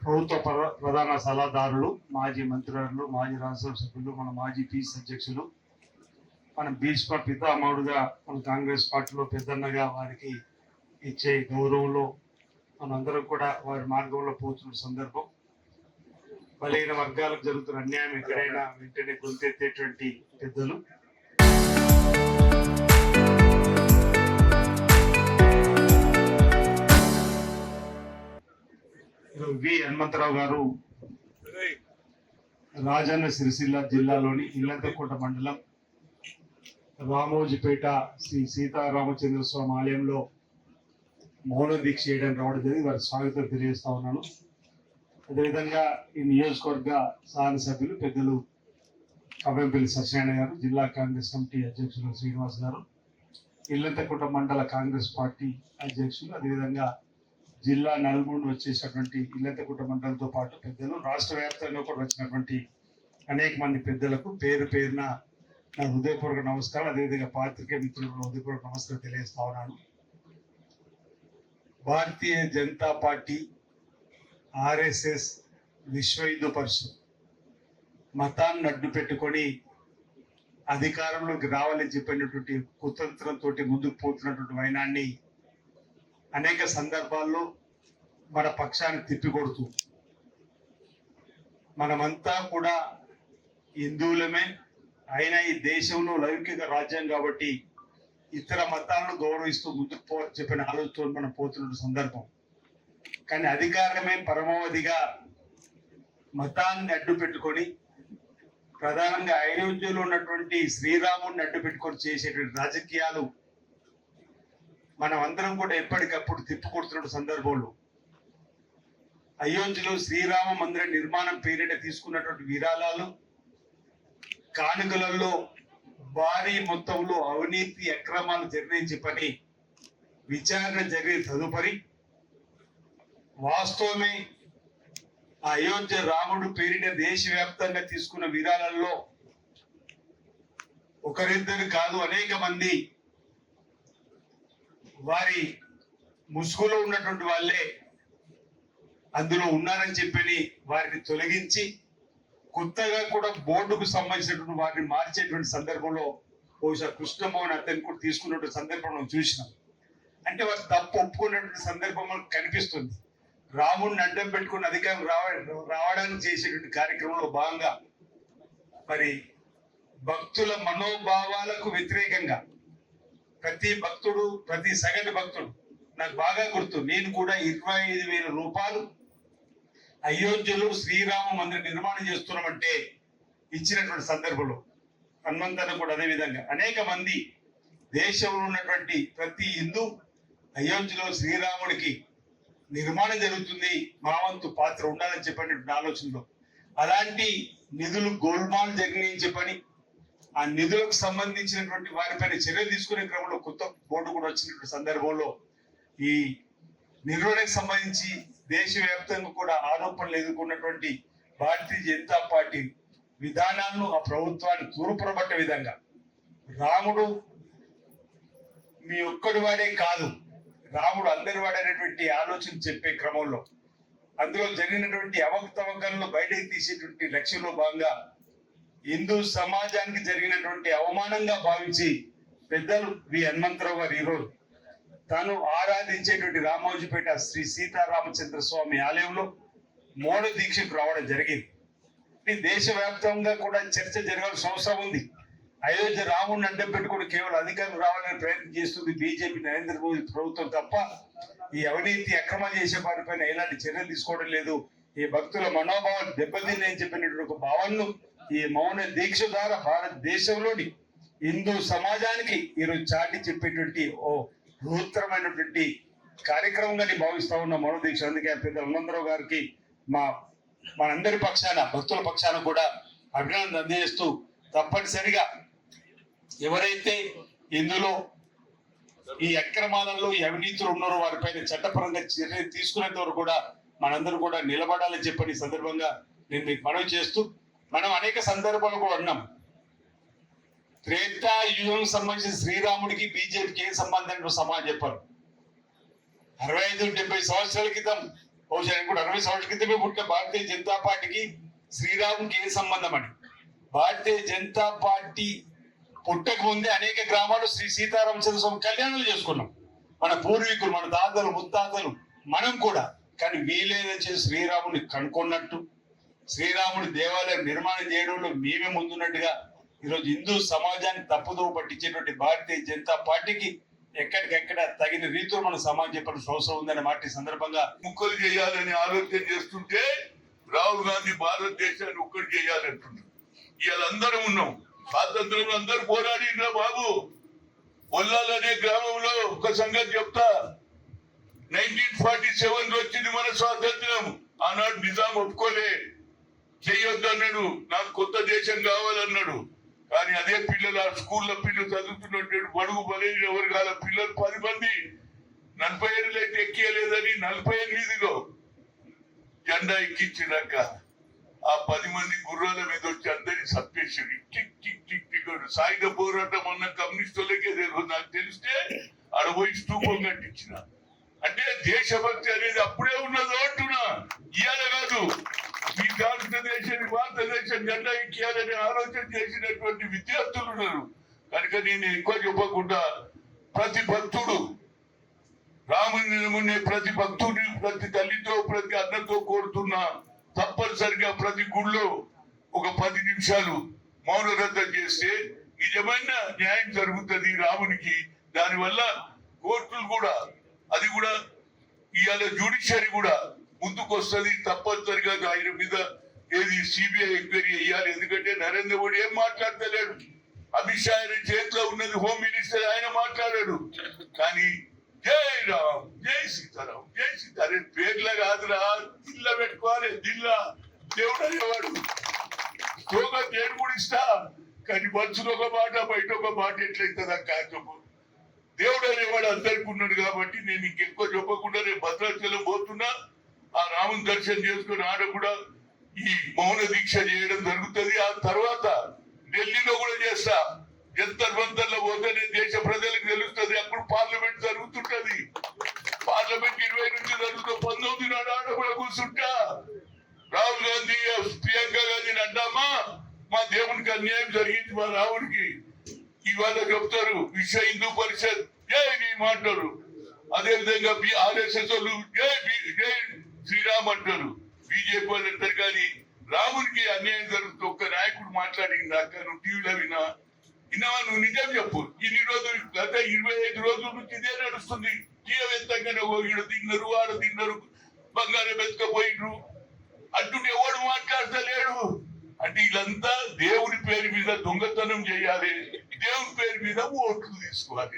ప్రభుత్వ ప్రధాన సలహాదారులు, మాజీ మంత్రులు, మాజీ రాజ్యసభ సభ్యులు, మన మాజీ పీస్ అధ్యక్షులు, మన భీష్మ పితామహుడుగా మన కాంగ్రెస్ పార్టీలో పెద్దన్నగా వారికి ఇచ్చే గౌరవంలో మనందరం కూడా వారి మార్గంలో పోతున్న సందర్భం. బలహీన వర్గాలకు జరుగుతున్న అన్యాయం ఎక్కడైనా వెంటనే గొంతెత్తేటువంటి పెద్దలు. వి హనుమంతరావు గారు రాజన్న సిరిసిల్ల జిల్లాలోని ఇల్లంతకోట మండలం రామోజీపేట శ్రీ సీతారామచంద్ర స్వామి ఆలయంలో మౌన దీక్ష చేయడానికి రావడం జరిగింది. వారి స్వాగతం తెలియజేస్తా ఉన్నాను. అదేవిధంగా ఈ నియోజకవర్గ శాసనసభ్యులు పెద్దలు కవ్వంపల్లి సత్యనారాయణ గారు, జిల్లా కాంగ్రెస్ కమిటీ అధ్యక్షులు శ్రీనివాస్ గారు, ఇల్లంతకోట మండల కాంగ్రెస్ పార్టీ అధ్యక్షులు, అదేవిధంగా జిల్లా నలుగురు వచ్చేసినటువంటి ఇల్లంతకోట మండలంతో పాటు పెద్దలు, రాష్ట్ర వ్యాప్తంగా కూడా వచ్చినటువంటి అనేక మంది పెద్దలకు పేరు పేరున నా హృదయపూర్వక నమస్కారం. అదేవిధంగా పాత్రికేయ మిత్రులకు హృదయపూర్వక నమస్కారం తెలియజేస్తా ఉన్నాను. భారతీయ జనతా పార్టీ, ఆర్ఎస్ఎస్, విశ్వ హిందూ పరిషత్ మతాన్ని అడ్డు పెట్టుకొని అధికారంలోకి రావాలని చెప్పినటువంటి కుతంత్రంతో ముందుకు పోతున్నటువంటి వైనాన్ని అనేక సందర్భాల్లో మన పక్షాన్ని తిప్పికొడుతూ, మనమంతా కూడా హిందువులమే అయినా ఈ దేశంలో లౌకిక రాజ్యం కాబట్టి ఇతర మతాలను గౌరవిస్తూ ముందుకు పోవాలని చెప్పిన ఆలోచనతో మనం పోతున్న సందర్భం. కానీ అధికారమే పరమావధిగా మతాన్ని అడ్డు పెట్టుకొని, ప్రధానంగా అయోధ్యలో ఉన్నటువంటి శ్రీరాముడిని అడ్డు పెట్టుకొని చేసేటువంటి రాజకీయాలు మనం అందరం కూడా ఎప్పటికప్పుడు తిప్పుకొడుతున్న సందర్భంలో అయోధ్యలో శ్రీరామ మందిర నిర్మాణం పేరిట తీసుకున్నటువంటి విరాళాలు, కానుకలలో భారీ మొత్తంలో అవినీతి అక్రమాలు జరిగిన చెప్పని విచారణ జరిగిన తదుపరి వాస్తవమే అయోధ్య రాముడు పేరిట దేశవ్యాప్తంగా తీసుకున్న విరాళాల్లో ఒకరిద్దరు కాదు అనేక మంది వారి ముసుగులో ఉన్నటువంటి వాళ్ళే అందులో ఉన్నారని చెప్పి వారిని తొలగించి కొత్తగా కూడా బోర్డుకు సంబంధించినటువంటి వారిని మార్చేటువంటి సందర్భంలో బహుశా కృష్ణమోహన్ అతన్ని కూడా తీసుకున్నటువంటి సందర్భం మనం చూసినాం. అంటే వారు తప్పు ఒప్పుకున్నటువంటి సందర్భం మనకు కనిపిస్తుంది. రాముడిని అడ్డం పెట్టుకుని అధికారం రావడానికి చేసేటువంటి కార్యక్రమంలో భాగంగా మరి భక్తుల మనోభావాలకు వ్యతిరేకంగా ప్రతి భక్తుడు, ప్రతి సగటు భక్తుడు, నాకు బాగా గుర్తు, నేను కూడా 25,000 రూపాయలు అయోధ్యలో శ్రీరామ మందిర నిర్మాణం చేస్తున్నామంటే ఇచ్చినటువంటి సందర్భంలో హనుమంతను కూడా అదే విధంగా అనేక మంది దేశంలో ఉన్నటువంటి ప్రతి హిందూ అయోధ్యలో శ్రీరాముడికి నిర్మాణం జరుగుతుంది, మా వంతు పాత్ర ఉండాలని చెప్పినటువంటి ఆలోచనలో అలాంటి నిధులు గోల్మాల్ జరిగినాయని చెప్పని ఆ నిధులకు సంబంధించినటువంటి వారిపైన చర్యలు తీసుకునే క్రమంలో కొత్త బోర్డు కూడా వచ్చినటువంటి సందర్భంలో ఈ నిర్వహణకు సంబంధించి దేశవ్యాప్తంగా కూడా ఆరోపణలు ఎదుర్కొన్నటువంటి భారతీయ జనతా పార్టీ విధానాలను ఆ ప్రభుత్వాన్ని తూర్పురబట్టే విధంగా రాముడు మీ ఒక్కడి వాడే కాదు, రాముడు అందరి వాడైనటువంటి ఆలోచన చెప్పే క్రమంలో అందులో జరిగినటువంటి అవకతవకలను బయటకు తీసేటువంటి లక్ష్యంలో భాగంగా హిందూ సమాజానికి జరిగినటువంటి అవమానంగా భావించి పెద్దలు వి హనుమంతరావు గారు ఈరోజు తాను ఆరాధించేటువంటి రామోజీపేట శ్రీ సీతారామచంద్ర స్వామి ఆలయంలో మౌన దీక్షకు రావడం జరిగింది. దేశవ్యాప్తంగా కూడా చర్చ జరగాల్సిన అవసరం ఉంది. అయోధ్య రాముడిని అడ్డం పెట్టుకుని కేవలం అధికారం రావాలని ప్రయత్నం చేస్తుంది బీజేపీ నరేంద్ర మోదీ ప్రభుత్వం తప్ప ఈ అవినీతి అక్రమం చేసే వారిపైన ఎలాంటి చర్యలు తీసుకోవడం లేదు. ఈ భక్తుల మనోభావాలు దెబ్బతిందని చెప్పినటువంటి ఒక భావనను ఈ మౌన దీక్ష ద్వారా భారతదేశంలోని హిందూ సమాజానికి ఈరోజు చాటి చెప్పేటువంటి ఓ బృహత్తరమైనటువంటి కార్యక్రమంగా నేను భావిస్తా ఉన్న మౌన దీక్ష. అందుకే పెద్ద హనుమంతరావు గారికి మనందరి పక్షాన, భక్తుల పక్షాన కూడా అభినందన అందజేస్తూ తప్పనిసరిగా ఎవరైతే ఇందులో ఈ అక్రమాలలో ఈ అవినీతులు ఉన్నారో వారిపైన చట్టపరంగా చర్యలు తీసుకునేంత వరకు కూడా మనందరూ కూడా నిలబడాలని చెప్పని సందర్భంగా నేను మీకు మనవి చేస్తూ, మనం అనేక సందర్భాలు కూడా అన్నాం. త్రేతాయుగం సంబంధించిన శ్రీరాముడికి బీజేపీకి ఏం సంబంధం సమాజం చెప్పారు. 65-70 సంవత్సరాల క్రితం బహుశా కూడా 60 సంవత్సరాల క్రితమే పుట్టిన భారతీయ జనతా పార్టీకి శ్రీరాముకి ఏ సంబంధం అని. భారతీయ జనతా పార్టీ పుట్టక ముందే అనేక గ్రామాలు శ్రీ సీతారామచంద్ర స్వామి కళ్యాణాలు చేసుకున్నాం. మన పూర్వీకులు, మన తాతలు, ముత్తాతలు, మనం కూడా. కానీ వీలేదో చేసి శ్రీరాముని కనుక్కున్నట్టు, శ్రీరాముడి దేవాలయం నిర్మాణం చేయడంలో మేమే ముందున్నట్టుగా ఈరోజు హిందూ సమాజాన్ని తప్పుదో పట్టించేటువంటి భారతీయ జనతా పార్టీకి ఎక్కడికెక్కడ తగిన రీతిలో మన సమాజం చెప్పాల్సిన అవసరం ఉందనే మాట ఈ సందర్భంగా ముక్కలు చేయాలని ఆలోచన చేస్తుంటే రాహుల్ గాంధీ భారతదేశాన్ని ఒక్కటి చేయాలంటున్నారు. ఇవాళ అందరం ఉన్నాం, స్వాతంత్రంలో అందరూ పోరాడిరా బాబు. ఒల్లాల్ అనే గ్రామంలో ఒక సంగతి చెప్తా. 1947 లో వచ్చింది మన స్వాతంత్రం. ఆనాడు నిజాం ఒప్పుకోలే, చెయ్యొద్దు అన్నాడు. నాకు కొత్త దేశం కావాలన్నాడు. కానీ అదే పిల్లలు, ఆ స్కూల్లో పిల్లలు చదువుతున్నట్టు బడుగు బలైన ఎవరు కాల పిల్లలు 10 మంది 40 ఏళ్ళు అయితే ఎక్కియలేదని 48లో జెండా ఎక్కించినాక ఆ 10 మంది గుర్రాల మీద వచ్చి అందరినీ సప్పేసాడు. టిక్ టిక్ టిక్ టిక్ సాయుధ పోరాటం అన్న కమ్యూనిస్టులకే తెలియదు. నాకు తెలిస్తే అడపోయి స్తూపం కట్టించిన. అంటే దేశభక్తి అనేది అప్పుడే ఉన్నదో అంటున్నా, ఇవాళ కాదు. ఈ భారతదేశం జెండా ఎక్కియాలని ఆలోచన చేసినటువంటి విద్యార్థులు ఉన్నారు. కనుక నేను ఎక్కువ చెప్పకుండా ప్రతి భక్తుడు రాముని, ప్రతి భక్తుడి, ప్రతి తల్లితో, ప్రతి అన్నతో కోరుతున్నా, తప్పనిసరిగా ప్రతి గుళ్ళో ఒక 10 నిమిషాలు మౌనవ్రతం చేస్తే నిజమైన న్యాయం జరుగుతుంది రామునికి. దానివల్ల కోర్టులు కూడా, అది కూడా ఇవాళ జ్యుడిషియరీ కూడా ముందుకు వస్తుంది. తప్పనిసరిగా ఆయన మీద ఏది సిబిఐ ఎంక్వైరీ చేయాలి. ఎందుకంటే నరేంద్ర మోడీ ఏం మాట్లాడతలేడు. అమిత్ షా ఆయన చేతిలో ఉన్నది హోమ్ మినిస్టర్, ఆయన మాట్లాడాడు. కానీ జై రామ్, జై సీతారాం, జై సీతారాం పేర్ల కాదురా, దిల్ల పెట్టుకోవాలి. దిల్ల దేవుడు అనేవాడు. దేవుడు కూడా ఇస్తా, కానీ మనసులో ఒక మాట, బయట ఒక మాట ఎట్లయితుంది అక్క చెప్పు. దేవుడు అనేవాడు అందరికి ఉన్నాడు. కాబట్టి నేను ఇంకెక్కువ చెప్పకుండా రేపు భద్రాచలం పోతున్నా. ఆ రాముని దర్శనం చేసుకుని ఆడ కూడా ఈ మౌన దీక్ష చేయడం జరుగుతుంది. ఆ తర్వాత ఢిల్లీలో కూడా చేస్తా. జంతర్ మంతర్లో పోతేనే దేశ ప్రజలకు తెలుస్తుంది. అప్పుడు పార్లమెంట్ జరుగుతుంటది. పార్లమెంట్ 20 నుంచి జరుగుతుంది. 19 నాడు ఆడ కూడా కూర్చుంటా. రాహుల్ గాంధీ, ప్రియాంక గాంధీని అంటామా, మా దేవునికి అన్యాయం జరిగింది మా రాముడికి. ఇవాళ చెప్తారు విశ్వ హిందూ పరిషత్ జై నీ మాట్లాడు. అదే విధంగా ఆర్ఎస్ఎస్ వాళ్ళు జై జై శ్రీరామ్ అంటారు, బీజేపీ వాళ్ళు అంటారు. కానీ రాముడికి అన్యాయం జరుగుతుంది. ఒక్క నాయకుడు మాట్లాడింది దాకా నువ్వు టీవీలో విన్నావా? నువ్వు నిజం చెప్పు. ఇన్ని రోజులు, గత 25 రోజుల నుంచి ఇదే నడుస్తుంది. తీయవెత్తంగానే ఈడ తిన్నారు, ఆడ తిన్నారు, బంగారం ఎత్తుకపోయినరు అంటుంటే ఎవడు మాట్లాడతలేడు. అంటే వీళ్ళంతా దేవుడి పేరు మీద దొంగతనం చేయాలి, దేవుడి పేరు మీద ఓట్లు తీసుకోవాలి.